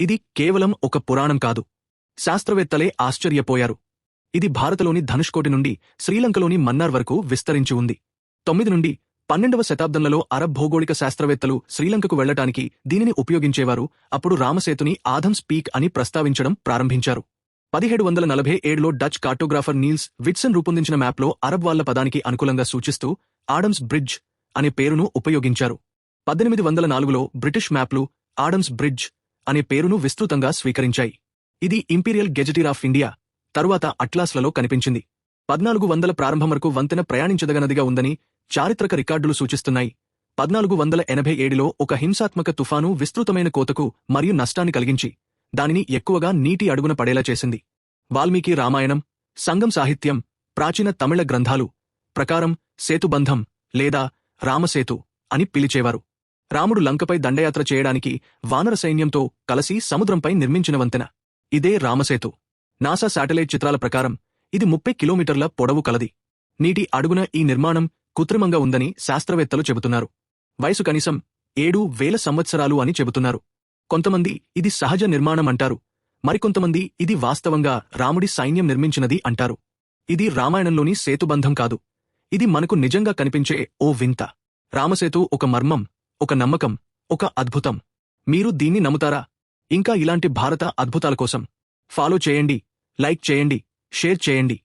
ఇది కేవలం ఒక పురాణం కాదు. శాస్త్రవేత్తలే ఆశ్చర్యపోయారు. ఇది భారతలోని ధనుష్కోటి నుండి శ్రీలంకలోని మన్నార్ వరకు విస్తరించి ఉంది. 9 నుండి 12వ శతాబ్దంలలో అరబ్ భౌగోళిక శాస్త్రవేత్తలు శ్రీలంకకు వెళ్లటానికి దీనిని ఉపయోగించేవారు. అప్పుడు రామసేతుని ఆథమ్స్ పీక్ అని ప్రస్తావించడం ప్రారంభించారు. 1747లో డచ్ కార్టోగ్రాఫర్ నీల్స్ విట్సన్ రూపొందించిన మ్యాప్లో అరబ్ వాళ్ల పదానికి అనుకూలంగా సూచిస్తూ ఆడమ్స్ బ్రిడ్జ్ అనే పేరును ఉపయోగించారు. 1804లో బ్రిటిష్ మ్యాప్లు ఆడమ్స్ బ్రిడ్జ్ అనే పేరును విస్తృతంగా స్వీకరించాయి. ఇది ఇంపీరియల్ గెజెటియర్ ఆఫ్ ఇండియా తరువాత అట్లాస్లలో కనిపించింది. 1400 ప్రారంభం వరకు వంతెన ప్రయాణించదగనదిగా ఉందని చారిత్రక రికార్డులు సూచిస్తున్నాయి. 1487లో ఒక హింసాత్మక తుఫాను విస్తృతమైన కోతకు మరియు నష్టాన్ని కలిగించి దానిని ఎక్కువగా నీటి అడుగున పడేలా చేసింది. వాల్మీకి రామాయణం, సంగం సాహిత్యం, ప్రాచీన తమిళ గ్రంథాలు ప్రకారం సేతుబంధం లేదా రామసేతు అని పిలిచేవారు. రాముడు లంకపై దండయాత్ర చేయడానికి వానర సైన్యంతో కలసి సముద్రంపై నిర్మించిన వంతెన. ఇదే రామసేతు. నాసా శాటిలైట్ చిత్రాల ప్రకారం ఇది 30 కిలోమీటర్ల పొడవు కలది. నీటి అడుగున ఈ నిర్మాణం కృత్రిమంగా ఉందని శాస్త్రవేత్తలు చెబుతున్నారు. వయసు కనీసం 7,000 సంవత్సరాలు అని చెబుతున్నారు. కొంతమంది ఇది సహజ నిర్మాణం అంటారు. మరికొంతమంది ఇది వాస్తవంగా రాముడి సైన్యం నిర్మించినది అంటారు. ఇది రామాయణంలోని సేతుబంధం కాదు. ఇది మనకు నిజంగా కనిపించే ఓ వింత. రామసేతు ఒక మర్మం, ఒక నమ్మకం, ఒక అద్భుతం. మీరు దీన్ని నమ్ముతారా? ఇంకా ఇలాంటి భారత అద్భుతాల కోసం ఫాలో చేయండి, లైక్ చేయండి, షేర్ చేయండి.